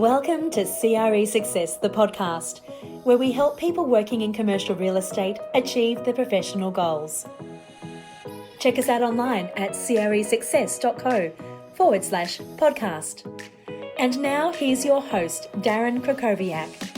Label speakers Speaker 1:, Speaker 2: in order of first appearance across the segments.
Speaker 1: Welcome to CRE Success, the podcast, where we help people working in commercial real estate achieve their professional goals. Check us out online at cresuccess.co/podcast. And now here's your host, Darren Krakowiak.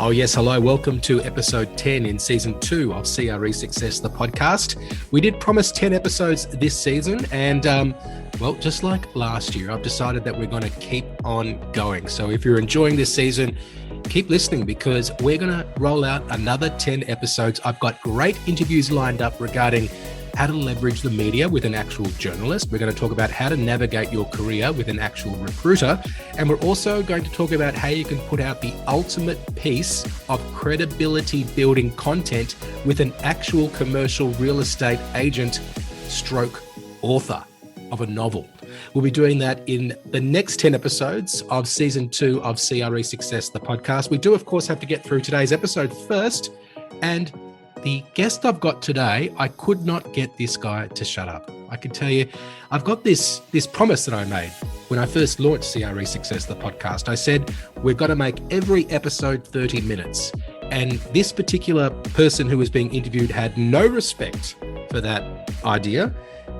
Speaker 2: Oh yes, hello. Welcome to episode 10 in season 2 of CRE Success, the podcast. We did promise 10 episodes this season and well, just like last year, I've decided that we're going to keep on going. So if you're enjoying this season, keep listening because we're going to roll out another 10 episodes. I've got great interviews lined up regarding how to leverage the media with an actual journalist. We're going to talk about how to navigate your career with an actual recruiter. And we're also going to talk about how you can put out the ultimate piece of credibility building content with an actual commercial real estate agent stroke author of a novel. We'll be doing that in the next 10 episodes of season 2 of CRE Success, the podcast. We do, of course, have to get through today's episode first. And the guest I've got today, I could not get this guy to shut up. I can tell you, I've got this promise that I made when I first launched CRE Success, the podcast. I said, we've got to make every episode 30 minutes. And this particular person who was being interviewed had no respect for that idea.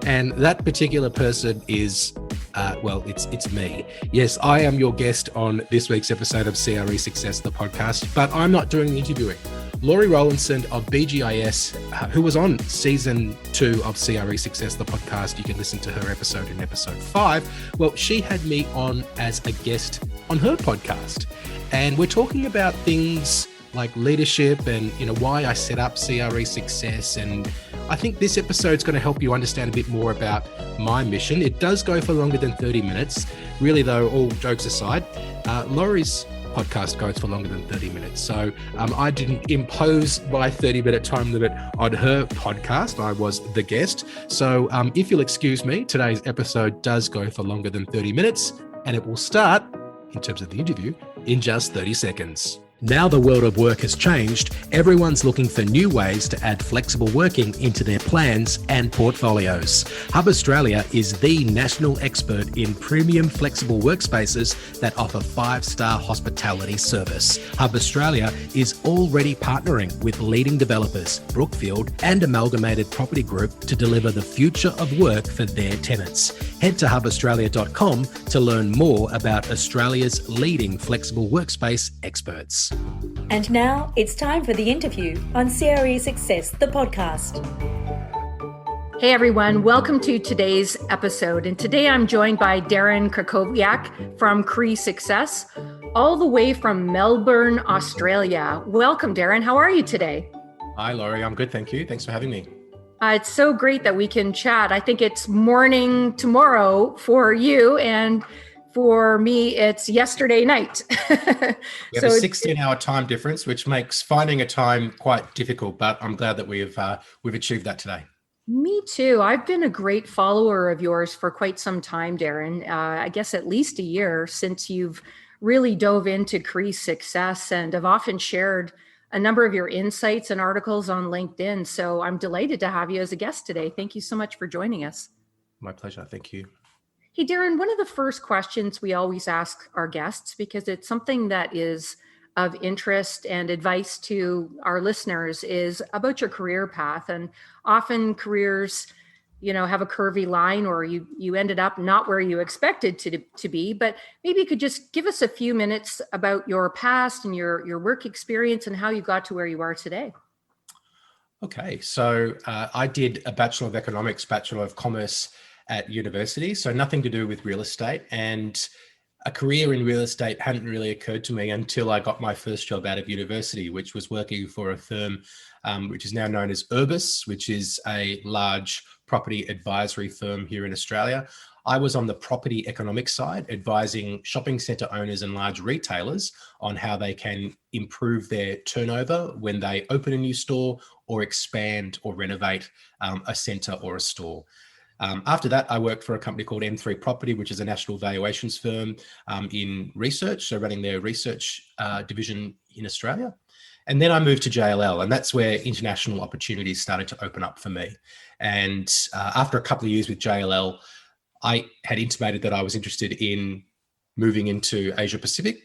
Speaker 2: And that particular person is, it's me. Yes, I am your guest on this week's episode of CRE Success, the podcast, but I'm not doing the interviewing. Lorri Rowlandson of BGIS, who was on season 2 of CRE Success, the podcast. You can listen to her episode in episode 5. Well, she had me on as a guest on her podcast. And we're talking about things like leadership and, why I set up CRE Success. And I think this episode's going to help you understand a bit more about my mission. It does go for longer than 30 minutes. Really, though, all jokes aside, Lorri's podcast goes for longer than 30 minutes. So I didn't impose my 30-minute time limit on her podcast. I was the guest. So if you'll excuse me, today's episode does go for longer than 30 minutes, and it will start, in terms of the interview, in just 30 seconds. Now the world of work has changed. Everyone's looking for new ways to add flexible working into their plans and portfolios. Hub Australia is the national expert in premium flexible workspaces that offer 5-star hospitality service. Hub Australia is already partnering with leading developers, Brookfield and Amalgamated Property Group, to deliver the future of work for their tenants. Head to hubaustralia.com to learn more about Australia's leading flexible workspace experts.
Speaker 1: And now it's time for the interview on CRE Success, the podcast.
Speaker 3: Hey everyone, welcome to today's episode. And today I'm joined by Darren Krakowiak from CRE Success, all the way from Melbourne, Australia. Welcome, Darren. How are you today?
Speaker 2: Hi, Lorri. I'm good, thank you. Thanks for having me.
Speaker 3: It's so great that we can chat. I think it's morning tomorrow for you, and for me, it's yesterday night.
Speaker 2: We have a 16-hour time difference, which makes finding a time quite difficult, but I'm glad that we've achieved that today.
Speaker 3: Me too. I've been a great follower of yours for quite some time, Darren. I guess at least a year since you've really dove into CRE Success, and have often shared a number of your insights and articles on LinkedIn. So I'm delighted to have you as a guest today. Thank you so much for joining us.
Speaker 2: My pleasure. Thank you.
Speaker 3: Hey, Darren, one of the first questions we always ask our guests, because it's something that is of interest and advice to our listeners, is about your career path. And often careers, have a curvy line, or you ended up not where you expected to be. But maybe you could just give us a few minutes about your past and your work experience and how you got to where you are today.
Speaker 2: Okay, so I did a Bachelor of Economics, Bachelor of Commerce at university, so nothing to do with real estate, and a career in real estate hadn't really occurred to me until I got my first job out of university, which was working for a firm which is now known as Urbis, which is a large property advisory firm here in Australia. I was on the property economics side, advising shopping centre owners and large retailers on how they can improve their turnover when they open a new store or expand or renovate a centre or a store. After that, I worked for a company called M3 Property, which is a national valuations firm in research, so running their research division in Australia. And then I moved to JLL, and that's where international opportunities started to open up for me. And after a couple of years with JLL, I had intimated that I was interested in moving into Asia Pacific.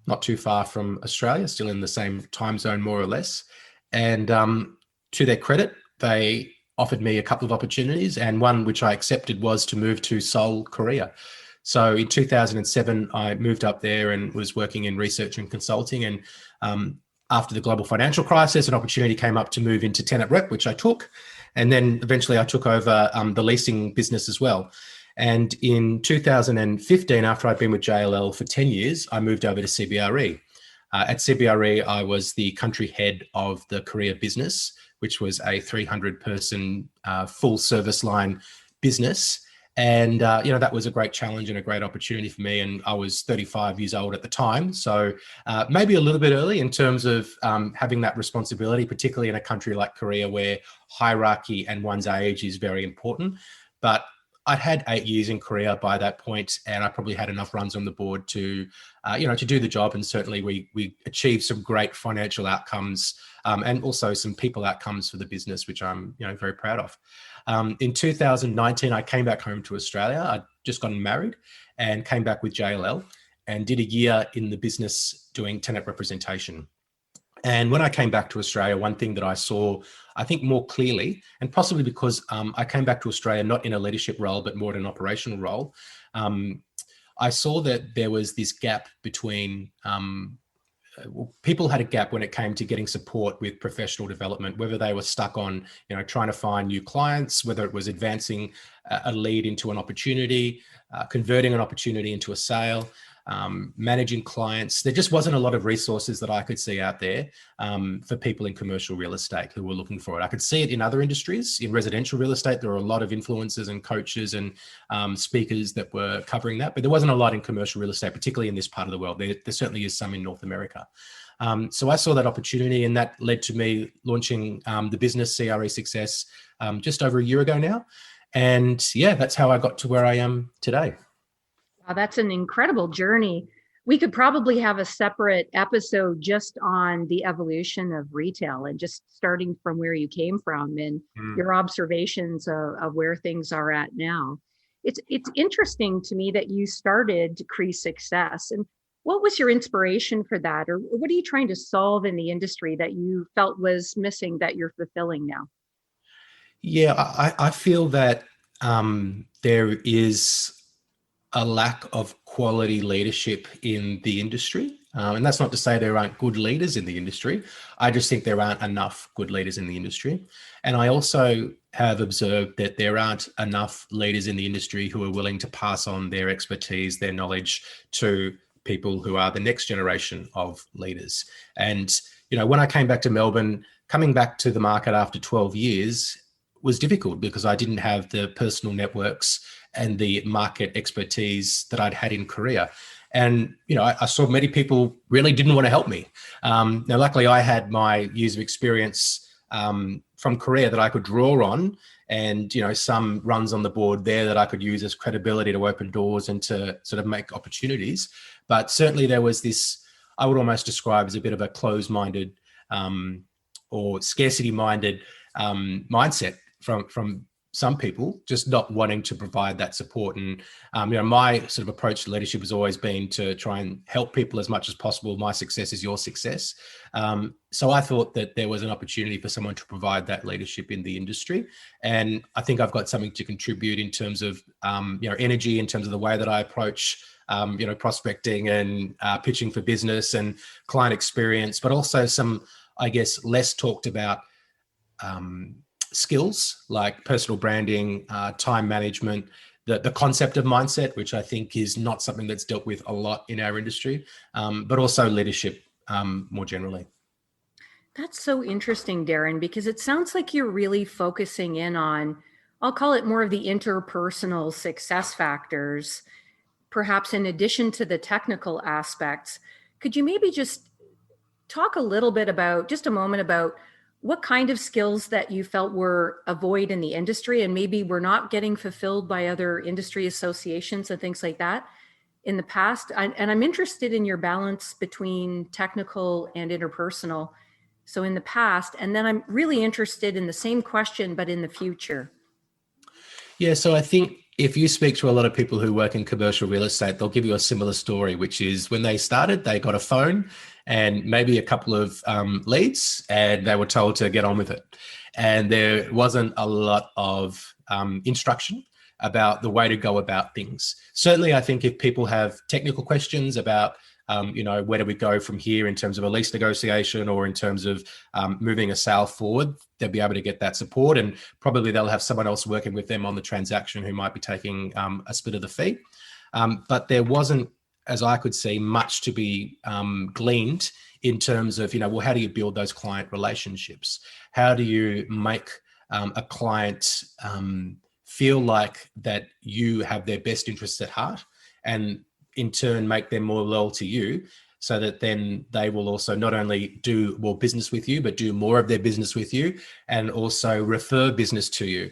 Speaker 2: not too far from Australia, still in the same time zone, more or less. And to their credit, they offered me a couple of opportunities, and one which I accepted was to move to Seoul, Korea. So in 2007, I moved up there and was working in research and consulting. And after the global financial crisis, an opportunity came up to move into tenant rep, which I took. And then eventually I took over the leasing business as well. And in 2015, after I'd been with JLL for 10 years, I moved over to CBRE. At CBRE, I was the country head of the Korea business, which was a 300-person full service line business. And, that was a great challenge and a great opportunity for me. And I was 35 years old at the time. So maybe a little bit early in terms of having that responsibility, particularly in a country like Korea where hierarchy and one's age is very important. But I'd had 8 years in Korea by that point, and I probably had enough runs on the board to, to do the job. And certainly we achieved some great financial outcomes and also some people outcomes for the business, which I'm, very proud of. In 2019, I came back home to Australia. I'd just gotten married and came back with JLL and did a year in the business doing tenant representation. And when I came back to Australia, one thing that I saw, I think more clearly, and possibly because I came back to Australia not in a leadership role, but more in an operational role, I saw that there was this gap between people had a gap when it came to getting support with professional development, whether they were stuck on, trying to find new clients, whether it was advancing a lead into an opportunity, converting an opportunity into a sale, managing clients. There just wasn't a lot of resources that I could see out there for people in commercial real estate who were looking for it. I could see it in other industries. In residential real estate, there were a lot of influencers and coaches and speakers that were covering that, but there wasn't a lot in commercial real estate, particularly in this part of the world. There certainly is some in North America. So I saw that opportunity, and that led to me launching the business CRE Success just over a year ago now. And yeah, that's how I got to where I am today.
Speaker 3: Wow, that's an incredible journey. We could probably have a separate episode just on the evolution of retail and just starting from where you came from and your observations of where things are at now. It's interesting to me that you started CRE Success. And what was your inspiration for that? Or what are you trying to solve in the industry that you felt was missing that you're fulfilling now?
Speaker 2: Yeah, I feel that there is a lack of quality leadership in the industry. And that's not to say there aren't good leaders in the industry. I just think there aren't enough good leaders in the industry. And I also have observed that there aren't enough leaders in the industry who are willing to pass on their expertise, their knowledge to people who are the next generation of leaders. And, when I came back to Melbourne, coming back to the market after 12 years was difficult because I didn't have the personal networks and the market expertise that I'd had in Korea. And, I saw many people really didn't want to help me. Now, luckily, I had my years of experience from Korea that I could draw on and, some runs on the board there that I could use as credibility to open doors and to sort of make opportunities. But certainly there was this, I would almost describe as a bit of a closed-minded or scarcity-minded mindset from some people, just not wanting to provide that support. And, my sort of approach to leadership has always been to try and help people as much as possible. My success is your success. So I thought that there was an opportunity for someone to provide that leadership in the industry. And I think I've got something to contribute in terms of, energy, in terms of the way that I approach, prospecting and pitching for business and client experience, but also some, I guess, less talked about skills like personal branding, time management, the concept of mindset, which I think is not something that's dealt with a lot in our industry, but also leadership more generally.
Speaker 3: That's so interesting, Darren, because it sounds like you're really focusing in on, I'll call it more of the interpersonal success factors, perhaps in addition to the technical aspects. Could you maybe just talk a little bit about, just a moment about what kind of skills that you felt were a void in the industry and maybe were not getting fulfilled by other industry associations and things like that in the past? And I'm interested in your balance between technical and interpersonal. So in the past, and then I'm really interested in the same question, but in the future.
Speaker 2: Yeah, so I think if you speak to a lot of people who work in commercial real estate, they'll give you a similar story, which is when they started, they got a phone and maybe a couple of leads, and they were told to get on with it. And there wasn't a lot of instruction about the way to go about things. Certainly, I think if people have technical questions about where do we go from here in terms of a lease negotiation or in terms of moving a sale forward, they'll be able to get that support, and probably they'll have someone else working with them on the transaction who might be taking a split of the fee. But there wasn't, as I could see, much to be gleaned in terms of, how do you build those client relationships? How do you make a client feel like that you have their best interests at heart, and in turn make them more loyal to you, so that then they will also not only do more business with you, but do more of their business with you and also refer business to you.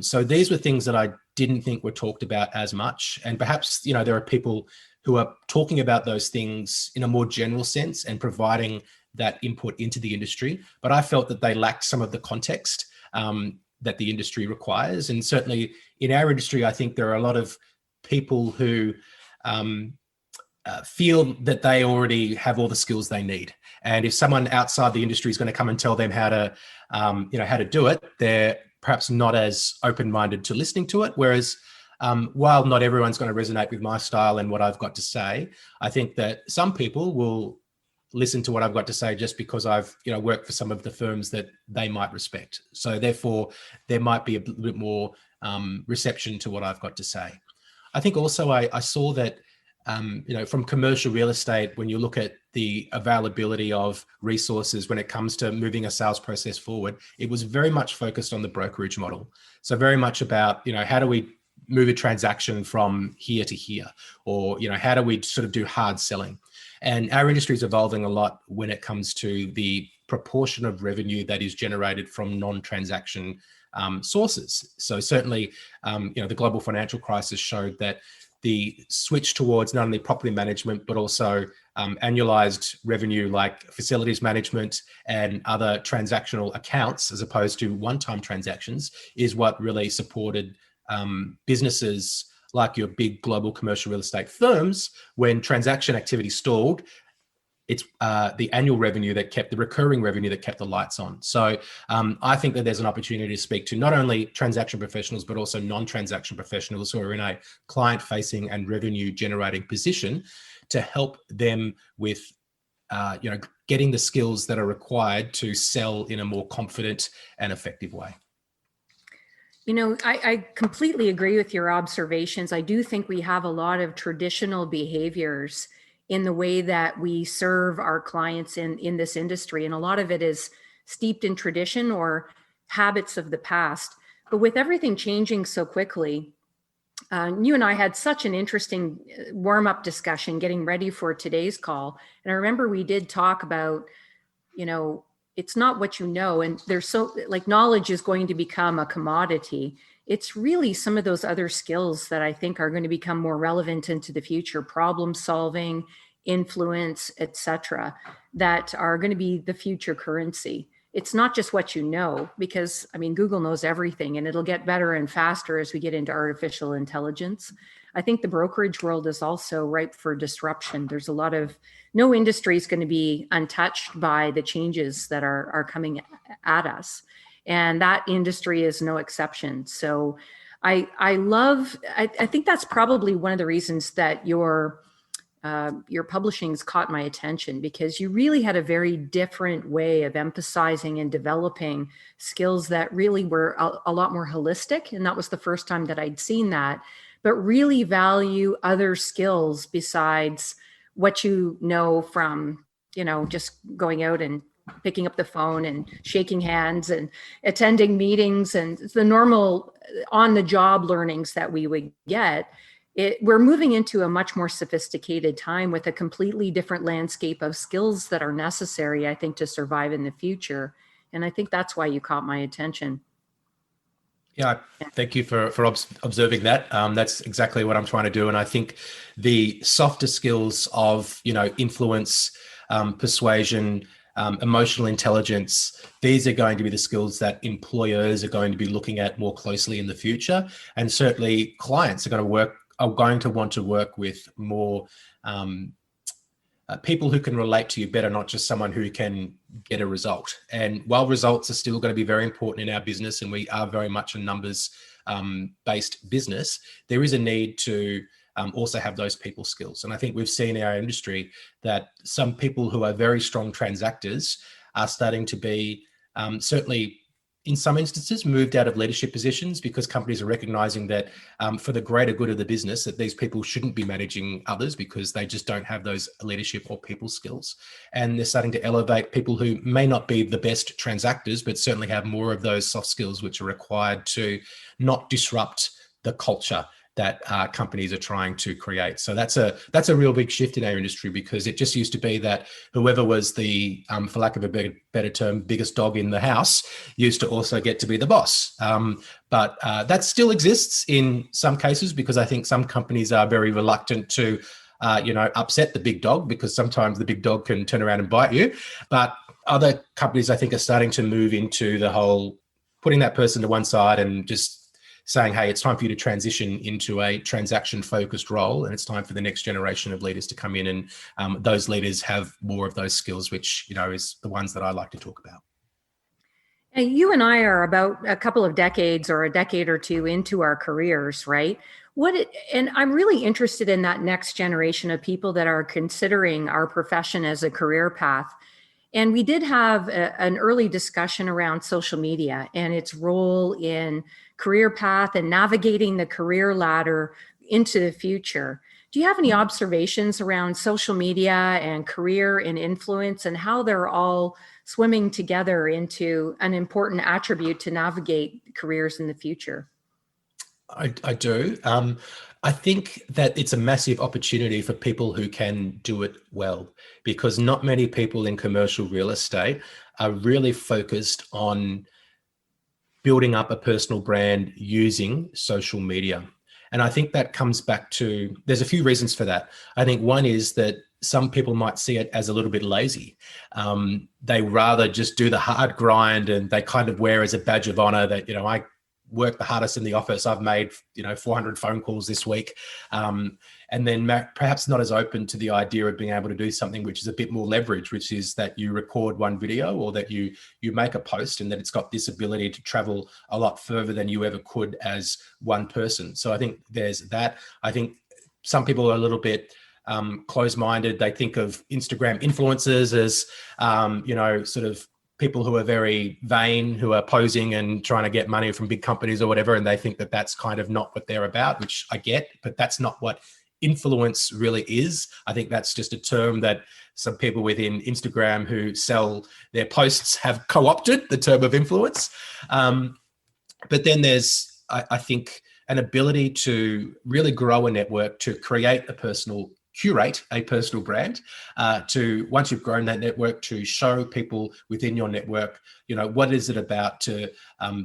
Speaker 2: So these were things that I didn't think were talked about as much. And perhaps, there are people who are talking about those things in a more general sense and providing that input into the industry. But I felt that they lacked some of the context that the industry requires. And certainly in our industry, I think there are a lot of people who feel that they already have all the skills they need. And if someone outside the industry is going to come and tell them how to do it, they're perhaps not as open-minded to listening to it. Whereas while not everyone's going to resonate with my style and what I've got to say, I think that some people will listen to what I've got to say just because I've worked for some of the firms that they might respect. So therefore, there might be a little bit more reception to what I've got to say. I think also I saw that, from commercial real estate, when you look at the availability of resources when it comes to moving a sales process forward, it was very much focused on the brokerage model. So very much about, how do we move a transaction from here to here? Or, how do we sort of do hard selling? And our industry is evolving a lot when it comes to the proportion of revenue that is generated from non-transaction sources. So certainly, the global financial crisis showed that the switch towards not only property management, but also annualized revenue like facilities management and other transactional accounts, as opposed to one-time transactions, is what really supported businesses like your big global commercial real estate firms. When transaction activity stalled, it's the annual revenue the recurring revenue that kept the lights on. So I think that there's an opportunity to speak to not only transaction professionals, but also non-transaction professionals who are in a client-facing and revenue-generating position to help them with, getting the skills that are required to sell in a more confident and effective way.
Speaker 3: I completely agree with your observations. I do think we have a lot of traditional behaviors in the way that we serve our clients in this industry. And a lot of it is steeped in tradition or habits of the past. But with everything changing so quickly, you and I had such an interesting warm-up discussion getting ready for today's call. And I remember we did talk about, it's not what you know, and there's knowledge is going to become a commodity. It's really some of those other skills that I think are going to become more relevant into the future: problem solving, influence, etc., that are going to be the future currency. It's not just what you know, because Google knows everything, and it'll get better and faster as we get into artificial intelligence. I think the brokerage world is also ripe for disruption. There's no industry is going to be untouched by the changes that are coming at us. And that industry is no exception. So I think that's probably one of the reasons that your publishing's caught my attention, because you really had a very different way of emphasizing and developing skills that really were a lot more holistic. And that was the first time that I'd seen that, but really value other skills besides what you know from, just going out and picking up the phone and shaking hands and attending meetings and the normal on-the-job learnings that we would get. We're moving into a much more sophisticated time with a completely different landscape of skills that are necessary, I think, to survive in the future. And I think that's why you caught my attention.
Speaker 2: Yeah, thank you for observing that. That's exactly what I'm trying to do. And I think the softer skills of, influence, persuasion, emotional intelligence. These are going to be the skills that employers are going to be looking at more closely in the future. And certainly clients are going to want to work with more people who can relate to you better, not just someone who can get a result. And while results are still going to be very important in our business, and we are very much a numbers based business, there is a need to also have those people skills. And I think we've seen in our industry that some people who are very strong transactors are starting to be certainly in some instances moved out of leadership positions, because companies are recognizing that for the greater good of the business, that these people shouldn't be managing others because they just don't have those leadership or people skills. And they're starting to elevate people who may not be the best transactors, but certainly have more of those soft skills which are required to not disrupt the culture that companies are trying to create. So that's a real big shift in our industry, because it just used to be that whoever was the, for lack of a better term, biggest dog in the house used to also get to be the boss. But that still exists in some cases, because I think some companies are very reluctant to, upset the big dog, because sometimes the big dog can turn around and bite you. But other companies, I think, are starting to move into the whole putting that person to one side and just saying, hey, it's time for you to transition into a transaction-focused role, and it's time for the next generation of leaders to come in, and those leaders have more of those skills, which, is the ones that I like to talk about.
Speaker 3: And you and I are about a couple of decades or a decade or two into our careers, right? And I'm really interested in that next generation of people that are considering our profession as a career path. And we did have an early discussion around social media and its role in career path and navigating the career ladder into the future. Do you have any observations around social media and career and influence, and how they're all swimming together into an important attribute to navigate careers in the future?
Speaker 2: I do. I think that it's a massive opportunity for people who can do it well, because not many people in commercial real estate are really focused on building up a personal brand using social media. And I think that comes back to, there's a few reasons for that. I think one is that some people might see it as a little bit lazy. They rather just do the hard grind, and they kind of wear as a badge of honor that, I work the hardest in the office. I've made, 400 phone calls this week. And then perhaps not as open to the idea of being able to do something which is a bit more leverage, which is that you record one video, or that you make a post, and that it's got this ability to travel a lot further than you ever could as one person. So I think there's that. I think some people are a little bit closed-minded. They think of Instagram influencers as, sort of people who are very vain, who are posing and trying to get money from big companies or whatever. And they think that that's kind of not what they're about, which I get, but that's not what influence really is. I think that's just a term that some people within Instagram who sell their posts have co-opted, the term of influence. But then there's, I think, an ability to really grow a network, to curate a personal brand, to, once you've grown that network, to show people within your network, what is it about, to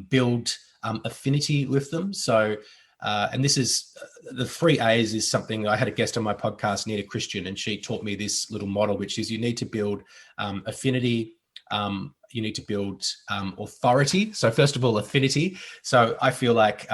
Speaker 2: build affinity with them. So, and this is the 3 A's is something I had a guest on my podcast, Nita Christian, and she taught me this little model, which is you need to build affinity, you need to build authority. So first of all, affinity. So I feel like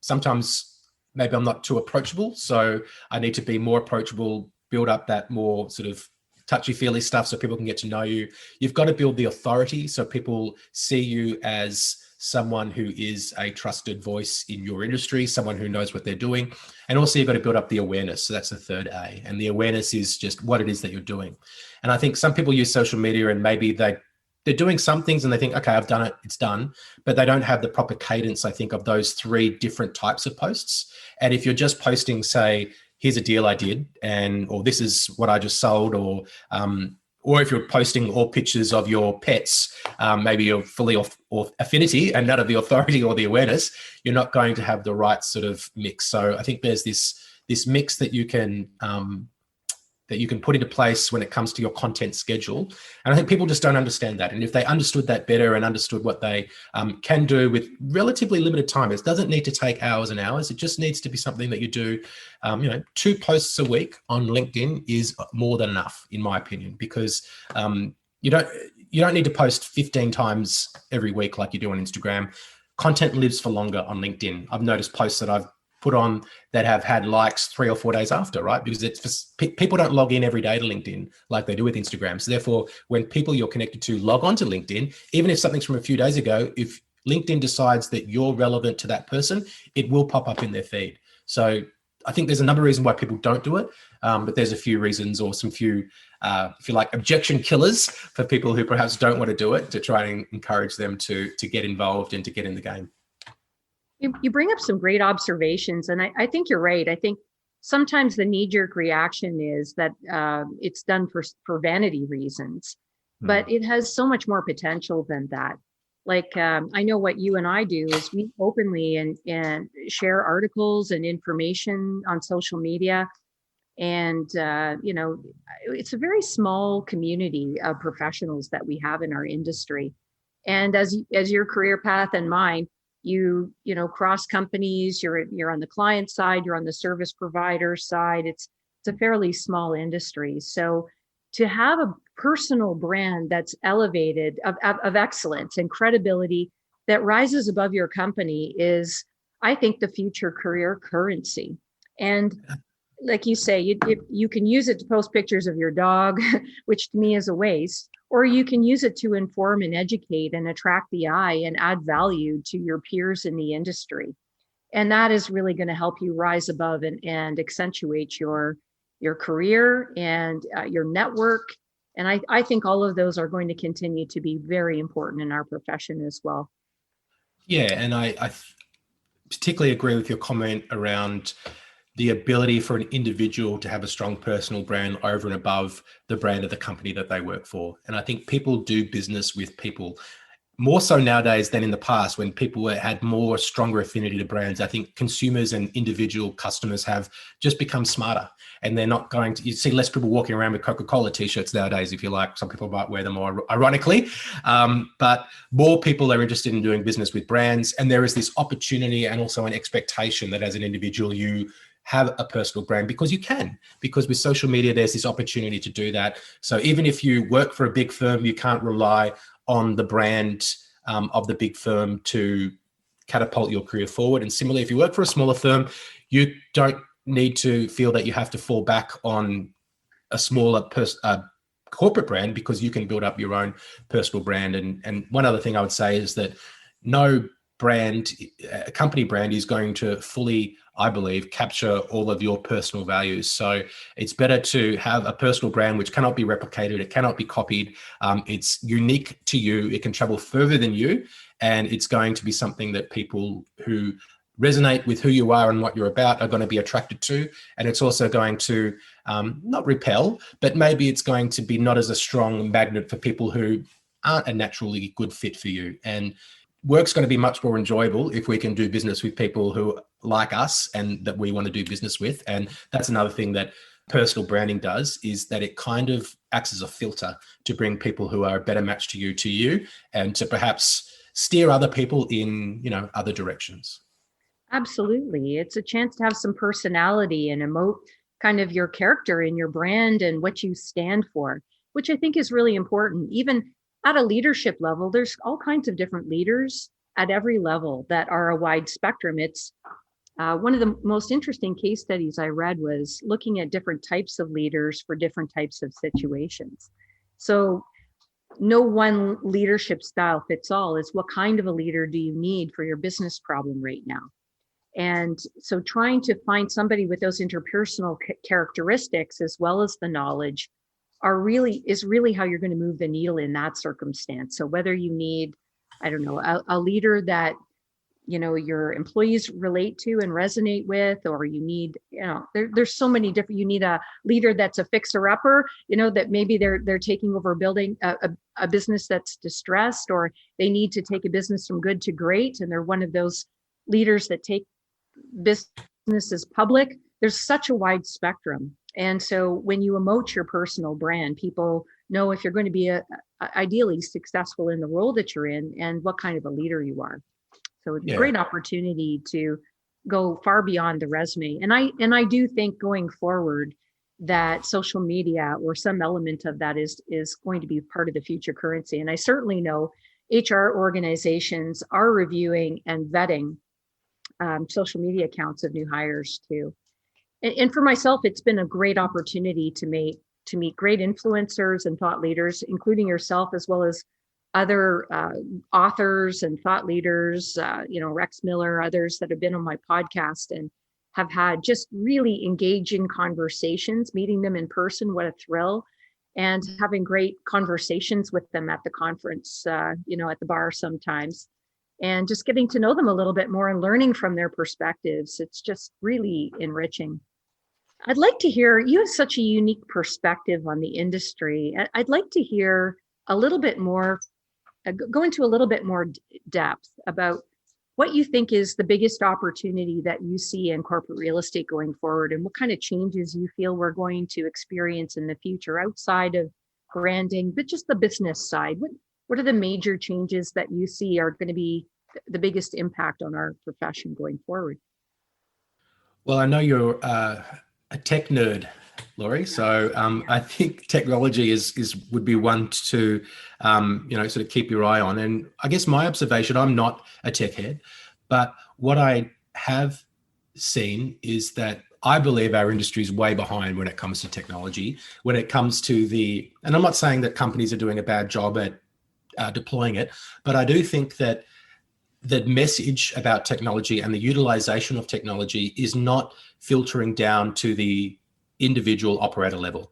Speaker 2: sometimes maybe I'm not too approachable, so I need to be more approachable, build up that more sort of touchy-feely stuff so people can get to know you. You've got to build the authority so people see you as someone who is a trusted voice in your industry, someone who knows what they're doing. And also you've got to build up the awareness. So that's the 3rd A. And the awareness is just what it is that you're doing. And I think some people use social media and maybe they're doing some things and they think, okay, I've done it, it's done. But they don't have the proper cadence, I think, of those 3 different types of posts. And if you're just posting, say, here's a deal I did, or this is what I just sold, or if you're posting all pictures of your pets, maybe you're fully off affinity and none of the authority or the awareness, you're not going to have the right sort of mix. So I think there's this mix that you can put into place when it comes to your content schedule. And I think people just don't understand that. And if they understood that better and understood what they can do with relatively limited time, it doesn't need to take hours and hours. It just needs to be something that you do, 2 posts a week on LinkedIn is more than enough, in my opinion, because you don't need to post 15 times every week like you do on Instagram. Content lives for longer on LinkedIn. I've noticed posts that I've put on that have had likes 3 or 4 days after, right? Because it's just, people don't log in every day to LinkedIn like they do with Instagram. So therefore, when people you're connected to log on to LinkedIn, even if something's from a few days ago, if LinkedIn decides that you're relevant to that person, it will pop up in their feed. So I think there's a number of reasons why people don't do it, but there's a few reasons or some few, if you like, objection killers for people who perhaps don't want to do it, to try and encourage them to get involved and to get in the game.
Speaker 3: You bring up some great observations, and I think you're right. I think sometimes the knee-jerk reaction is that it's done for vanity reasons, but it has so much more potential than that. Like, I know what you and I do is we openly and share articles and information on social media. And, it's a very small community of professionals that we have in our industry. And as your career path and mine, you cross companies, you're on the client side, you're on the service provider side. It's a fairly small industry. So to have a personal brand that's elevated of excellence and credibility that rises above your company is, I think, the future career currency. And like you say, you can use it to post pictures of your dog, which to me is a waste, or you can use it to inform and educate and attract the eye and add value to your peers in the industry. And that is really going to help you rise above and accentuate your career and your network. And I think all of those are going to continue to be very important in our profession as well.
Speaker 2: Yeah, and I particularly agree with your comment around the ability for an individual to have a strong personal brand over and above the brand of the company that they work for. And I think people do business with people more so nowadays than in the past, when people had more stronger affinity to brands. I think consumers and individual customers have just become smarter, and they're not going to, you see less people walking around with Coca-Cola t-shirts nowadays, if you like. Some people might wear them more ironically, but more people are interested in doing business with brands. And there is this opportunity and also an expectation that as an individual, you have a personal brand, because with social media, there's this opportunity to do that. So even if you work for a big firm, you can't rely on the brand of the big firm to catapult your career forward. And similarly, if you work for a smaller firm, you don't need to feel that you have to fall back on a smaller corporate brand, because you can build up your own personal brand. And one other thing I would say is that no brand, a company brand, is going to fully, I believe, capture all of your personal values. So it's better to have a personal brand which cannot be replicated. It cannot be copied. It's unique to you. It can travel further than you. And it's going to be something that people who resonate with who you are and what you're about are going to be attracted to. And it's also going to not repel, but maybe it's going to be not as a strong magnet for people who aren't a naturally good fit for you. And work's going to be much more enjoyable if we can do business with people who like us and that we want to do business with. And that's another thing that personal branding does, is that it kind of acts as a filter to bring people who are a better match to you, and to perhaps steer other people in, other directions.
Speaker 3: Absolutely. It's a chance to have some personality and emote kind of your character and your brand and what you stand for, which I think is really important. Even at a leadership level, there's all kinds of different leaders at every level that are a wide spectrum. It's one of the most interesting case studies I read was looking at different types of leaders for different types of situations. So no one leadership style fits all. It's what kind of a leader do you need for your business problem right now? And so trying to find somebody with those interpersonal characteristics, as well as the knowledge, is really how you're going to move the needle in that circumstance. So whether you need, a leader that, your employees relate to and resonate with, or you need, there's so many different, you need a leader that's a fixer-upper, that maybe they're taking over a building, a business that's distressed, or they need to take a business from good to great. And they're one of those leaders that take businesses public. There's such a wide spectrum. And so when you emote your personal brand, people know if you're going to be ideally successful in the role that you're in and what kind of a leader you are. So it's a great opportunity to go far beyond the resume. And I do think going forward, that social media or some element of that is going to be part of the future currency. And I certainly know HR organizations are reviewing and vetting social media accounts of new hires too. And for myself, it's been a great opportunity to meet great influencers and thought leaders, including yourself, as well as other authors and thought leaders, Rex Miller, others that have been on my podcast and have had just really engaging conversations, meeting them in person. What a thrill. And having great conversations with them at the conference, at the bar sometimes, and just getting to know them a little bit more and learning from their perspectives. It's just really enriching. I'd like to hear, you have such a unique perspective on the industry. I'd like to hear a little bit more, go into a little bit more depth about what you think is the biggest opportunity that you see in corporate real estate going forward, and what kind of changes you feel we're going to experience in the future outside of branding, but just the business side. What are the major changes that you see are going to be the biggest impact on our profession going forward?
Speaker 2: Well, I know you're a tech nerd, Lorri. So I think technology would be one to sort of keep your eye on. And I guess my observation, I'm not a tech head, but what I have seen is that I believe our industry is way behind when it comes to technology. When it comes to and I'm not saying that companies are doing a bad job at deploying it, but I do think that the message about technology and the utilization of technology is not filtering down to the individual operator level.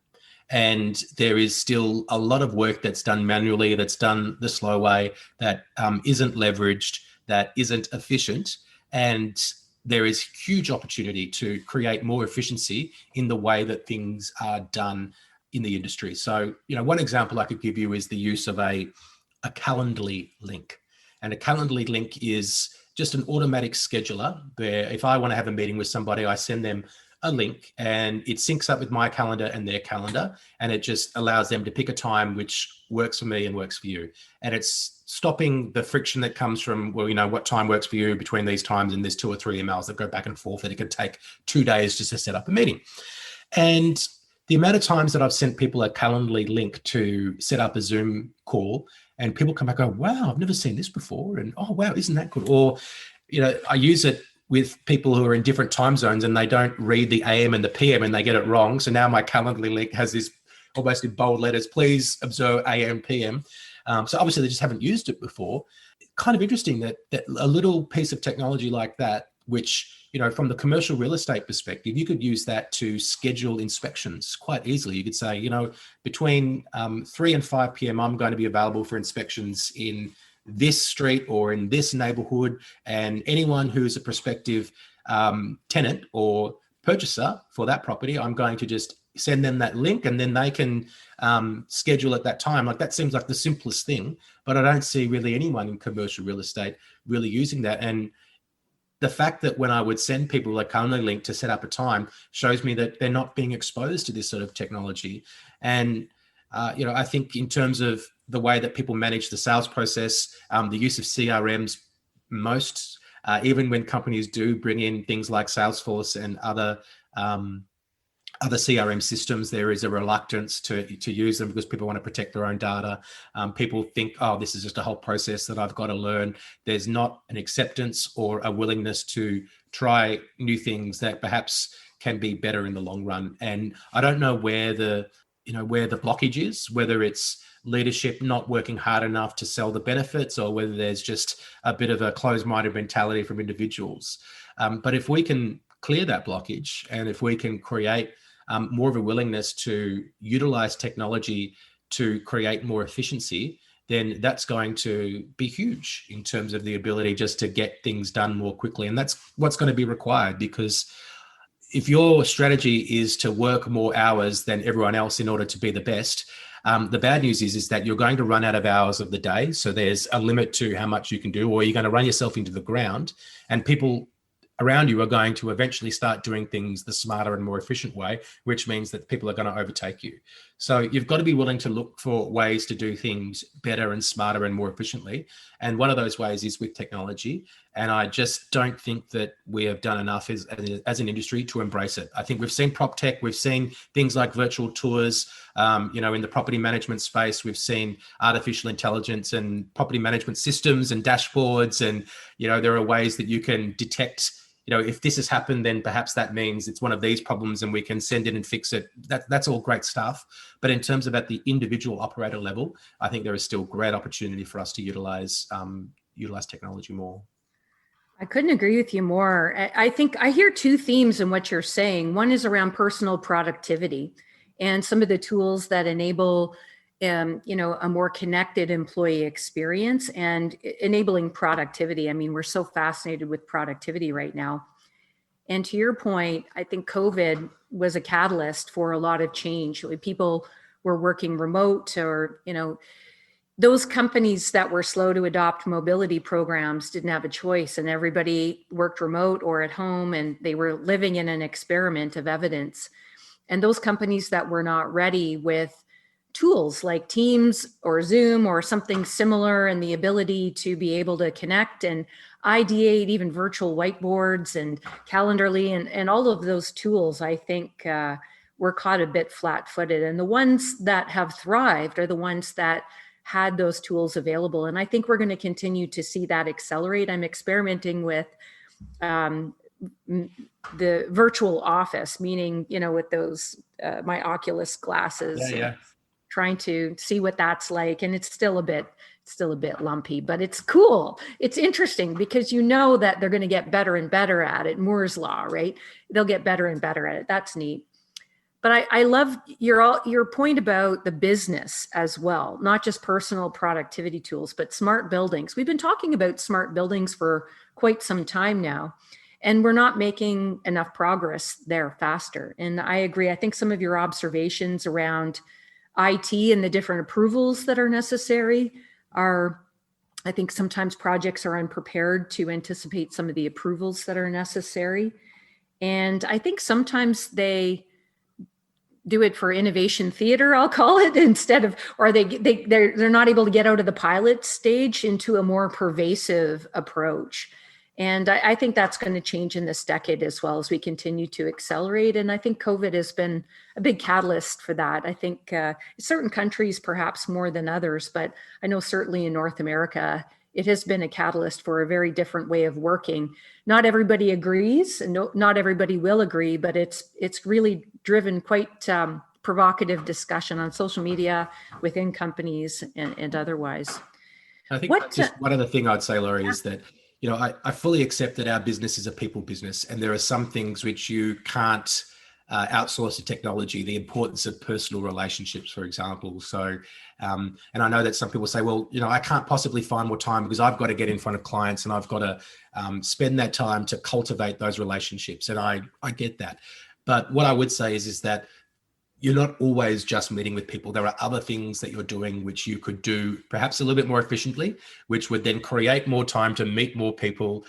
Speaker 2: And there is still a lot of work that's done manually, that's done the slow way, that isn't leveraged, that isn't efficient. And there is huge opportunity to create more efficiency in the way that things are done in the industry. So, one example I could give you is the use of a Calendly link. And a Calendly link is just an automatic scheduler where if I want to have a meeting with somebody, I send them a link and it syncs up with my calendar and their calendar. And it just allows them to pick a time which works for me and works for you. And it's stopping the friction that comes from, what time works for you between these times, and there's 2 or 3 emails that go back and forth that it could take 2 days just to set up a meeting. And the amount of times that I've sent people a Calendly link to set up a Zoom call, and people come back and go, wow, I've never seen this before. And, oh, wow, isn't that good? Or, I use it with people who are in different time zones and they don't read the AM and the PM and they get it wrong. So now my Calendly link has this almost in bold letters, please observe AM, PM. So obviously they just haven't used it before. Kind of interesting that a little piece of technology like that, which, from the commercial real estate perspective, you could use that to schedule inspections quite easily. You could say, between 3 and 5 p.m., I'm going to be available for inspections in this street or in this neighborhood. And anyone who's a prospective tenant or purchaser for that property, I'm going to just send them that link and then they can schedule at that time. Like, that seems like the simplest thing, but I don't see really anyone in commercial real estate really using that. And the fact that when I would send people a Calendly link to set up a time shows me that they're not being exposed to this sort of technology. And, I think in terms of the way that people manage the sales process, the use of CRMs, even when companies do bring in things like Salesforce and other CRM systems, there is a reluctance to use them because people want to protect their own data. People think, oh, this is just a whole process that I've got to learn. There's not an acceptance or a willingness to try new things that perhaps can be better in the long run. And I don't know where the blockage is, whether it's leadership not working hard enough to sell the benefits, or whether there's just a bit of a closed-minded mentality from individuals. But if we can clear that blockage, and if we can create more of a willingness to utilize technology to create more efficiency, then that's going to be huge in terms of the ability just to get things done more quickly. And that's what's going to be required, because if your strategy is to work more hours than everyone else in order to be the best, the bad news is that you're going to run out of hours of the day. So there's a limit to how much you can do, or you're going to run yourself into the ground, and people around you are going to eventually start doing things the smarter and more efficient way, which means that people are going to overtake you. So you've got to be willing to look for ways to do things better and smarter and more efficiently. And one of those ways is with technology. And I just don't think that we have done enough as an industry to embrace it. I think we've seen prop tech, we've seen things like virtual tours, in the property management space, we've seen artificial intelligence and property management systems and dashboards. And, there are ways that you can detect, if this has happened, then perhaps that means it's one of these problems and we can send it and fix it. That's all great stuff. But in terms of at the individual operator level, I think there is still great opportunity for us to utilize technology more.
Speaker 3: I couldn't agree with you more. I think I hear two themes in what you're saying. One is around personal productivity and some of the tools that enable, a more connected employee experience and enabling productivity. I mean, we're so fascinated with productivity right now. And to your point, I think COVID was a catalyst for a lot of change. People were working remote, or, those companies that were slow to adopt mobility programs didn't have a choice, and everybody worked remote or at home, and they were living in an experiment of evidence. And those companies that were not ready with tools like Teams or Zoom or something similar, and the ability to be able to connect and ideate, even virtual whiteboards and Calendarly and all of those tools, I think were caught a bit flat-footed. And the ones that have thrived are the ones that had those tools available. And I think we're going to continue to see that accelerate. I'm experimenting with the virtual office, meaning, with those, my Oculus glasses, trying to see what that's like. And it's still a bit lumpy, but it's cool. It's interesting because that they're going to get better and better at it. Moore's law, right? They'll get better and better at it. That's neat. But I love your point about the business as well, not just personal productivity tools, but smart buildings. We've been talking about smart buildings for quite some time now, and we're not making enough progress there faster. And I agree. I think some of your observations around IT and the different approvals that are necessary I think sometimes projects are unprepared to anticipate some of the approvals that are necessary. And I think sometimes they do it for innovation theater, I'll call it, instead of, or they're not able to get out of the pilot stage into a more pervasive approach. And I think that's going to change in this decade as well as we continue to accelerate. And I think COVID has been a big catalyst for that. I think certain countries perhaps more than others, but I know certainly in North America, it has been a catalyst for a very different way of working. Not everybody agrees, and not everybody will agree, but it's really driven quite provocative discussion on social media, within companies, and otherwise.
Speaker 2: I think just one other thing I'd say, Lorri, is that, I fully accept that our business is a people business, and there are some things which you can't outsource to technology, the importance of personal relationships, for example. So, and I know that some people say, well, I can't possibly find more time because I've got to get in front of clients and I've got to spend that time to cultivate those relationships. And I get that. But what I would say is that you're not always just meeting with people. There are other things that you're doing which you could do perhaps a little bit more efficiently, which would then create more time to meet more people,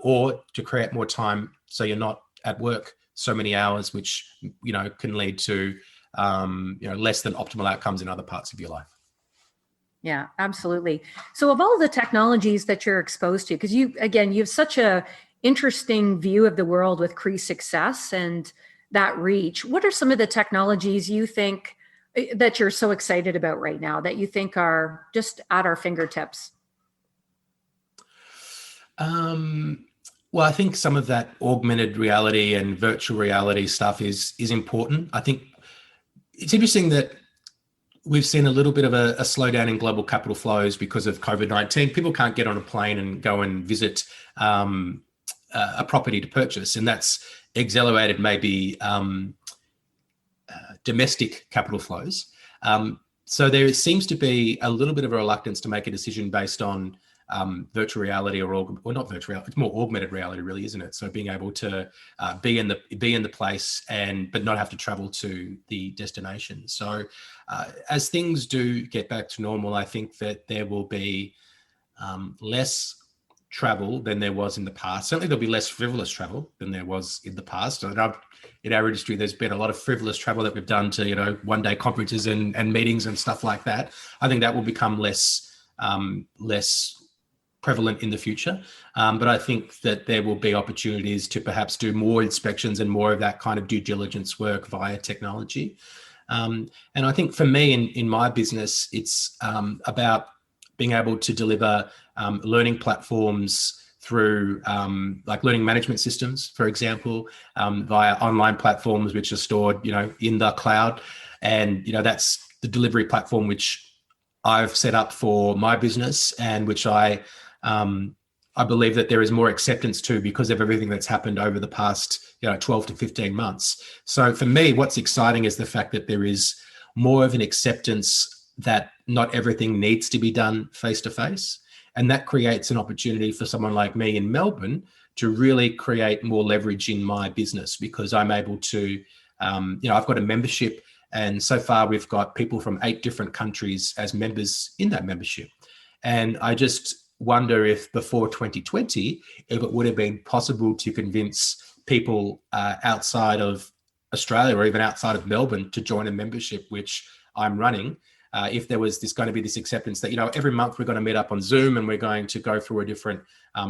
Speaker 2: or to create more time so you're not at work so many hours, which, can lead to, less than optimal outcomes in other parts of your life.
Speaker 3: Yeah, absolutely. So of all the technologies that you're exposed to, because you have such a interesting view of the world with CRE Success and that reach, what are some of the technologies you think that you're so excited about right now that you think are just at our fingertips?
Speaker 2: Well, I think some of that augmented reality and virtual reality stuff is important. I think it's interesting that we've seen a little bit of a slowdown in global capital flows because of COVID-19. People can't get on a plane and go and visit a property to purchase, and that's accelerated maybe domestic capital flows. So there seems to be a little bit of a reluctance to make a decision based on virtual reality or not virtual reality. It's more augmented reality, really, isn't it? So being able to be in the place but not have to travel to the destination. So as things do get back to normal, I think that there will be less travel than there was in the past. Certainly there'll be less frivolous travel than there was in the past. And in our industry, there's been a lot of frivolous travel that we've done to, one-day conferences and meetings and stuff like that. I think that will become less prevalent in the future. But I think that there will be opportunities to perhaps do more inspections and more of that kind of due diligence work via technology. And I think for me in my business, it's about being able to deliver learning platforms through like learning management systems, for example, via online platforms which are stored, in the cloud. And, that's the delivery platform which I've set up for my business, and which I believe that there is more acceptance to because of everything that's happened over the past 12 to 15 months. So for me, what's exciting is the fact that there is more of an acceptance that not everything needs to be done face to face. And that creates an opportunity for someone like me in Melbourne to really create more leverage in my business, because I'm able to, I've got a membership. And so far, we've got people from 8 different countries as members in that membership. And I just wonder if before 2020, if it would have been possible to convince people outside of Australia or even outside of Melbourne to join a membership, which I'm running, if there was going to be this acceptance that, every month we're going to meet up on Zoom and we're going to go through a different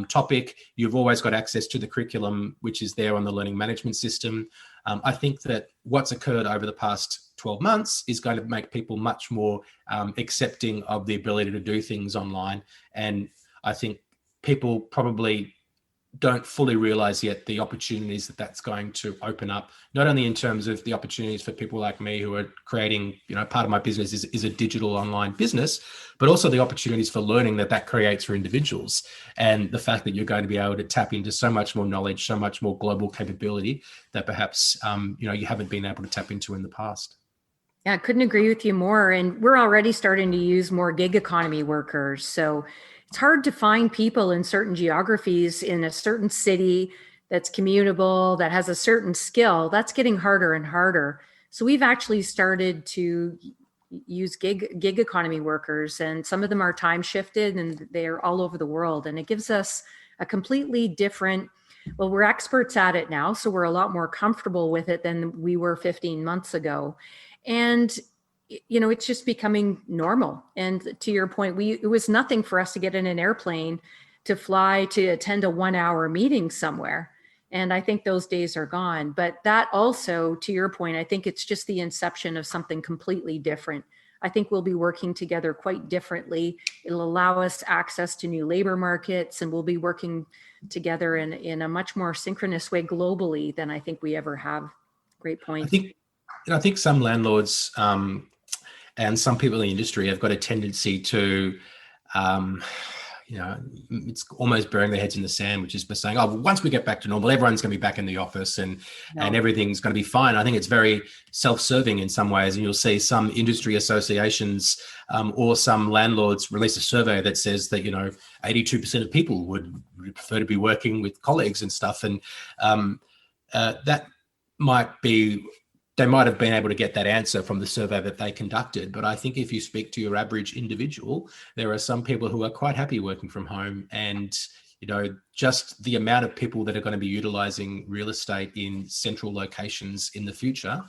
Speaker 2: topic. You've always got access to the curriculum, which is there on the learning management system. I think that what's occurred over the past 12 months is going to make people much more accepting of the ability to do things online. And I think people probably don't fully realize yet the opportunities that that's going to open up, not only in terms of the opportunities for people like me who are creating, part of my business is a digital online business, but also the opportunities for learning that creates for individuals. And the fact that you're going to be able to tap into so much more knowledge, so much more global capability that perhaps, you haven't been able to tap into in the past.
Speaker 3: Yeah, I couldn't agree with you more. And we're already starting to use more gig economy workers. So it's hard to find people in certain geographies in a certain city that's commutable, that has a certain skill. That's getting harder and harder. So we've actually started to use gig economy workers, and some of them are time shifted and they're all over the world. And it gives us a completely different, well, we're experts at it now, so we're a lot more comfortable with it than we were 15 months ago. And it's just becoming normal. And to your point, it was nothing for us to get in an airplane to fly to attend a 1-hour meeting somewhere. And I think those days are gone. But that also, to your point, I think it's just the inception of something completely different. I think we'll be working together quite differently. It'll allow us access to new labor markets, and we'll be working together in a much more synchronous way globally than I think we ever have. Great point.
Speaker 2: I think some landlords and some people in the industry have got a tendency to, it's almost burying their heads in the sand, which is by saying, once we get back to normal, everyone's going to be back in the office and everything's going to be fine. I think it's very self-serving in some ways. And you'll see some industry associations or some landlords release a survey that says that, 82% of people would prefer to be working with colleagues and stuff. And that they might have been able to get that answer from the survey that they conducted. But I think if you speak to your average individual, there are some people who are quite happy working from home. And, just the amount of people that are going to be utilizing real estate in central locations in the future,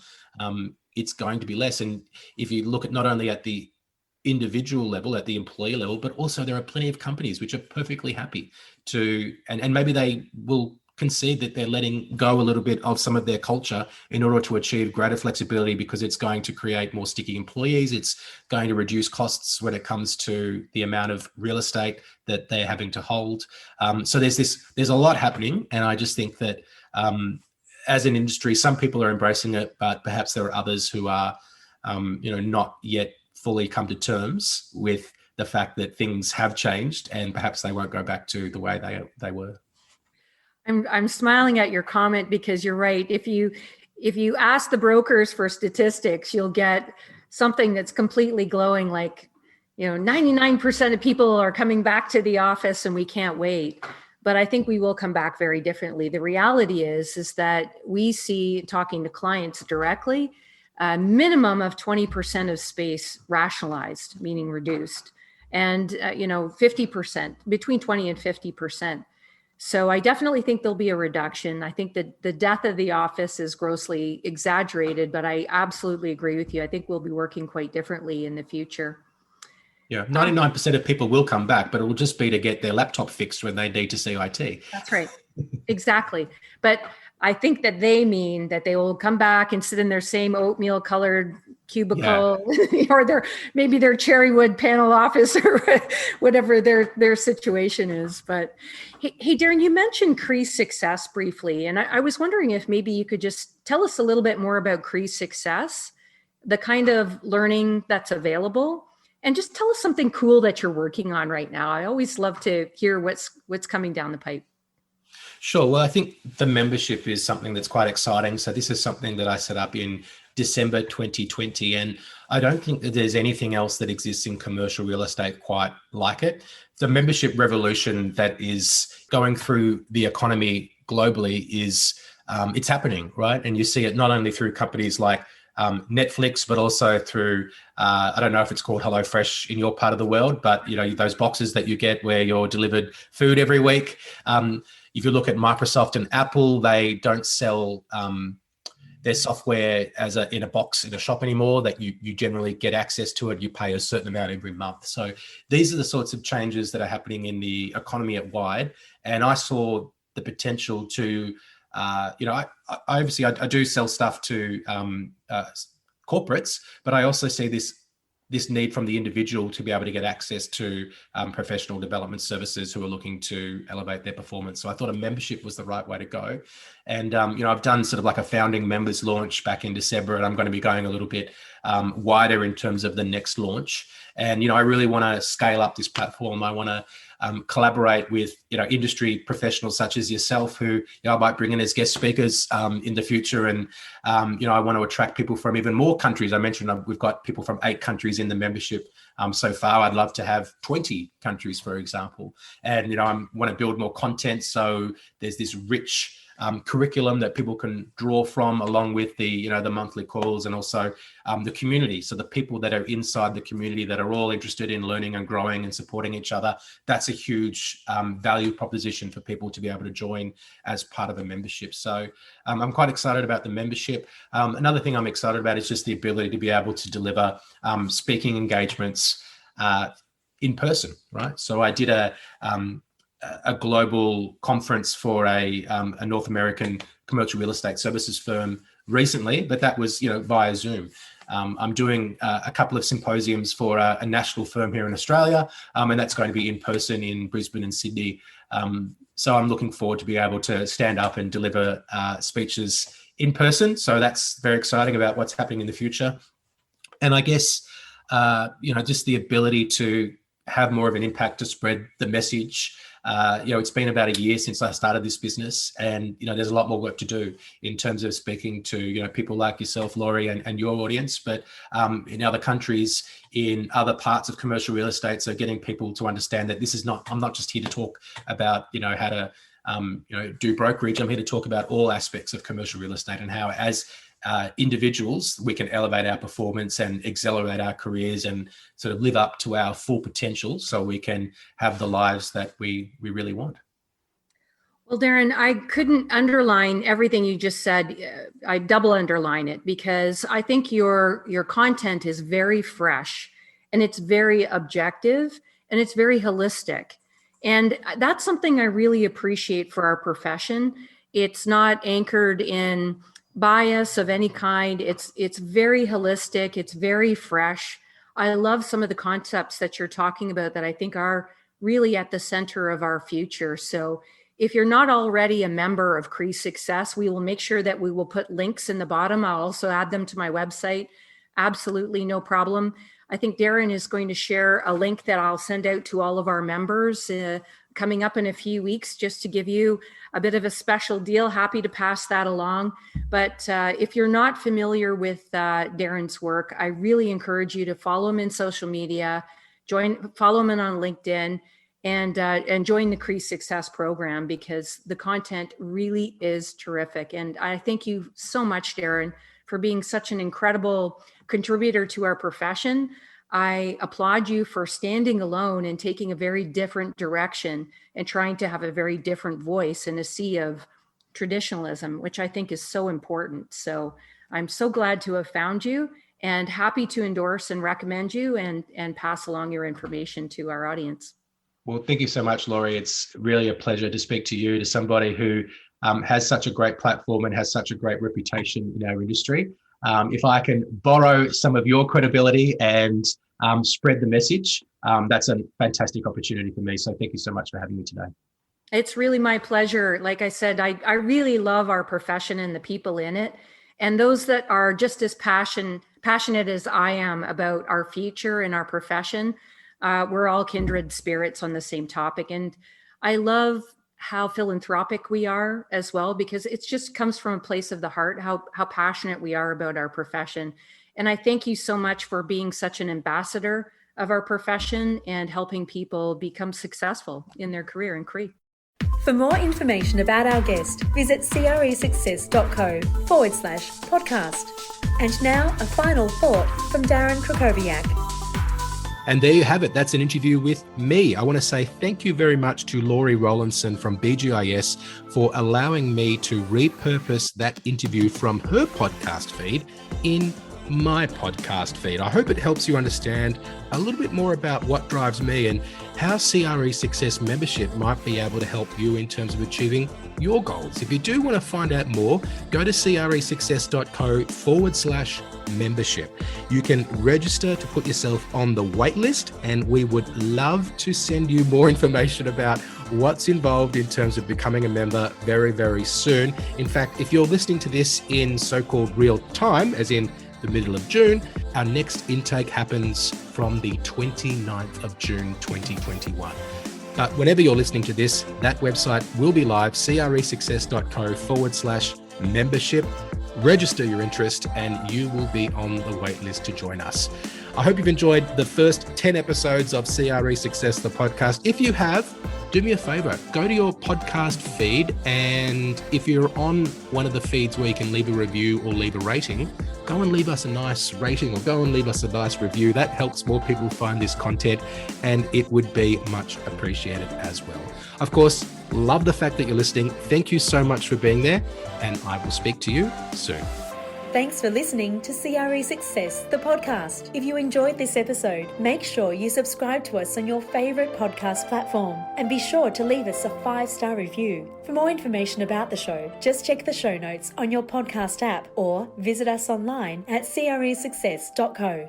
Speaker 2: it's going to be less. And if you look at not only at the individual level, at the employee level, but also there are plenty of companies which are perfectly happy to, and maybe they will concede that they're letting go a little bit of some of their culture in order to achieve greater flexibility, because it's going to create more sticky employees. It's going to reduce costs when it comes to the amount of real estate that they're having to hold. So there's a lot happening. And I just think that as an industry, some people are embracing it, but perhaps there are others who are, not yet fully come to terms with the fact that things have changed and perhaps they won't go back to the way they were.
Speaker 3: I'm smiling at your comment, because you're right. If you ask the brokers for statistics, you'll get something that's completely glowing, like, 99% of people are coming back to the office and we can't wait. But I think we will come back very differently. The reality is that we see, talking to clients directly, a minimum of 20% of space rationalized, meaning reduced, and 50%, between 20 and 50%. So I definitely think there'll be a reduction. I think that the death of the office is grossly exaggerated, but I absolutely agree with you. I think we'll be working quite differently in the future.
Speaker 2: Yeah, 99% of people will come back, but it will just be to get their laptop fixed when they need to see IT.
Speaker 3: That's right. Exactly. But I think that they mean that they will come back and sit in their same oatmeal colored cubicle, or maybe their cherry wood panel office, or whatever their situation is. But hey, Darren, you mentioned CRE Success briefly, and I was wondering if maybe you could just tell us a little bit more about CRE Success, the kind of learning that's available, and just tell us something cool that you're working on right now. I always love to hear what's coming down the pipe.
Speaker 2: Sure. Well, I think the membership is something that's quite exciting. So this is something that I set up in December 2020, and I don't think that there's anything else that exists in commercial real estate quite like it. The membership revolution that is going through the economy globally is it's happening, right? And you see it not only through companies like Netflix, but also through, I don't know if it's called HelloFresh in your part of the world, but those boxes that you get where you're delivered food every week. If you look at Microsoft and Apple, they don't sell their software in a box in a shop anymore, that you generally get access to it. You pay a certain amount every month. So these are the sorts of changes that are happening in the economy at wide. And I saw the potential to, I do sell stuff to corporates, but I also see this need from the individual to be able to get access to professional development services who are looking to elevate their performance. So I thought a membership was the right way to go. And, I've done sort of like a founding members launch back in December, and I'm going to be going a little bit wider in terms of the next launch. And, I really want to scale up this platform. I want to collaborate with, industry professionals such as yourself, who I might bring in as guest speakers in the future. And, I want to attract people from even more countries. I mentioned we've got people from 8 countries in the membership so far. I'd love to have 20 countries, for example. And, I want to build more content. So there's this rich curriculum that people can draw from, along with the monthly calls, and also the community. So the people that are inside the community that are all interested in learning and growing and supporting each other, that's a huge value proposition for people to be able to join as part of a membership. So I'm quite excited about the membership. Another thing I'm excited about is just the ability to be able to deliver speaking engagements in person, right? So I did a global conference for a North American commercial real estate services firm recently, but that was via Zoom. I'm doing a couple of symposiums for a national firm here in Australia, and that's going to be in person in Brisbane and Sydney. So I'm looking forward to be able to stand up and deliver speeches in person. So that's very exciting about what's happening in the future. And I guess just the ability to have more of an impact, to spread the message. It's been about a year since I started this business, and there's a lot more work to do in terms of speaking to people like yourself, Lorri, and your audience, but in other countries, in other parts of commercial real estate. So getting people to understand that I'm not just here to talk about how to do brokerage. I'm here to talk about all aspects of commercial real estate, and how as individuals we can elevate our performance and accelerate our careers and sort of live up to our full potential, so we can have the lives that we really want.
Speaker 3: Well, Darren, I couldn't underline everything you just said. I double underline it, because I think your content is very fresh, and it's very objective, and it's very holistic. And that's something I really appreciate for our profession. It's not anchored in bias of any kind. It's very holistic. It's very fresh. I love some of the concepts that you're talking about that I think are really at the center of our future. So if you're not already a member of CRE Success, we will make sure that we will put links in the bottom. I'll also add them to my website. Absolutely no problem. I think Darren is going to share a link that I'll send out to all of our members coming up in a few weeks, just to give you a bit of a special deal. Happy to pass that along. But if you're not familiar with Darren's work, I really encourage you to follow him in social media, follow him on LinkedIn, and join the CRE Success program, because the content really is terrific. And I thank you so much, Darren, for being such an incredible contributor to our profession. I applaud you for standing alone and taking a very different direction and trying to have a very different voice in a sea of traditionalism, which I think is so important. So I'm so glad to have found you, and happy to endorse and recommend you and pass along your information to our audience.
Speaker 2: Well, thank you so much, Lorri. It's really a pleasure to speak to you, to somebody who has such a great platform and has such a great reputation in our industry. If I can borrow some of your credibility and spread the message, that's a fantastic opportunity for me. So thank you so much for having me today.
Speaker 3: It's really my pleasure. Like I said, I really love our profession and the people in it. And those that are just as passionate as I am about our future and our profession, we're all kindred spirits on the same topic. And I love how philanthropic we are as well, because it just comes from a place of the heart, how passionate we are about our profession. And I thank you so much for being such an ambassador of our profession and helping people become successful in their career in CRE.
Speaker 1: For more information about our guest, visit cresuccess.co/podcast. And now a final thought from Darren Krakowiak.
Speaker 2: And there you have it. That's an interview with me. I want to say thank you very much to Lorri Rowlandson from BGIS for allowing me to repurpose that interview from her podcast feed in my podcast feed. I hope it helps you understand a little bit more about what drives me and how CRE Success membership might be able to help you in terms of achieving your goals. If you do want to find out more, go to cresuccess.co/membership. You can register to put yourself on the wait list, and we would love to send you more information about what's involved in terms of becoming a member very, very soon. In fact, if you're listening to this in so-called real time, as in the middle of June, our next intake happens from the 29th of June 2021. But whenever you're listening to this, that website will be live, cresuccess.co/membership. Register your interest and you will be on the wait list to join us. I hope you've enjoyed the first 10 episodes of CRE Success, the podcast. If you have, do me a favor, go to your podcast feed, and if you're on one of the feeds where you can leave a review or leave a rating, go and leave us a nice rating or go and leave us a nice review. That helps more people find this content, and it would be much appreciated as well. Of course, love the fact that you're listening. Thank you so much for being there, and I will speak to you soon.
Speaker 1: Thanks for listening to CRE Success, the podcast. If you enjoyed this episode, make sure you subscribe to us on your favourite podcast platform and be sure to leave us a 5-star review. For more information about the show, just check the show notes on your podcast app or visit us online at cresuccess.co.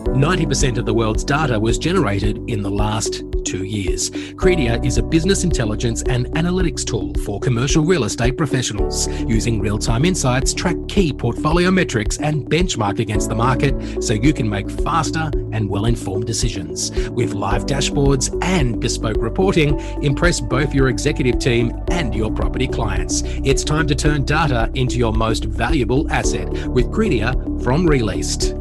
Speaker 2: 90% of the world's data was generated in the last 2 years. Credia is a business intelligence and analytics tool for commercial real estate professionals. Using real-time insights, track key portfolio metrics and benchmark against the market so you can make faster and well-informed decisions. With live dashboards and bespoke reporting, impress both your executive team and your property clients. It's time to turn data into your most valuable asset with Credia from Released.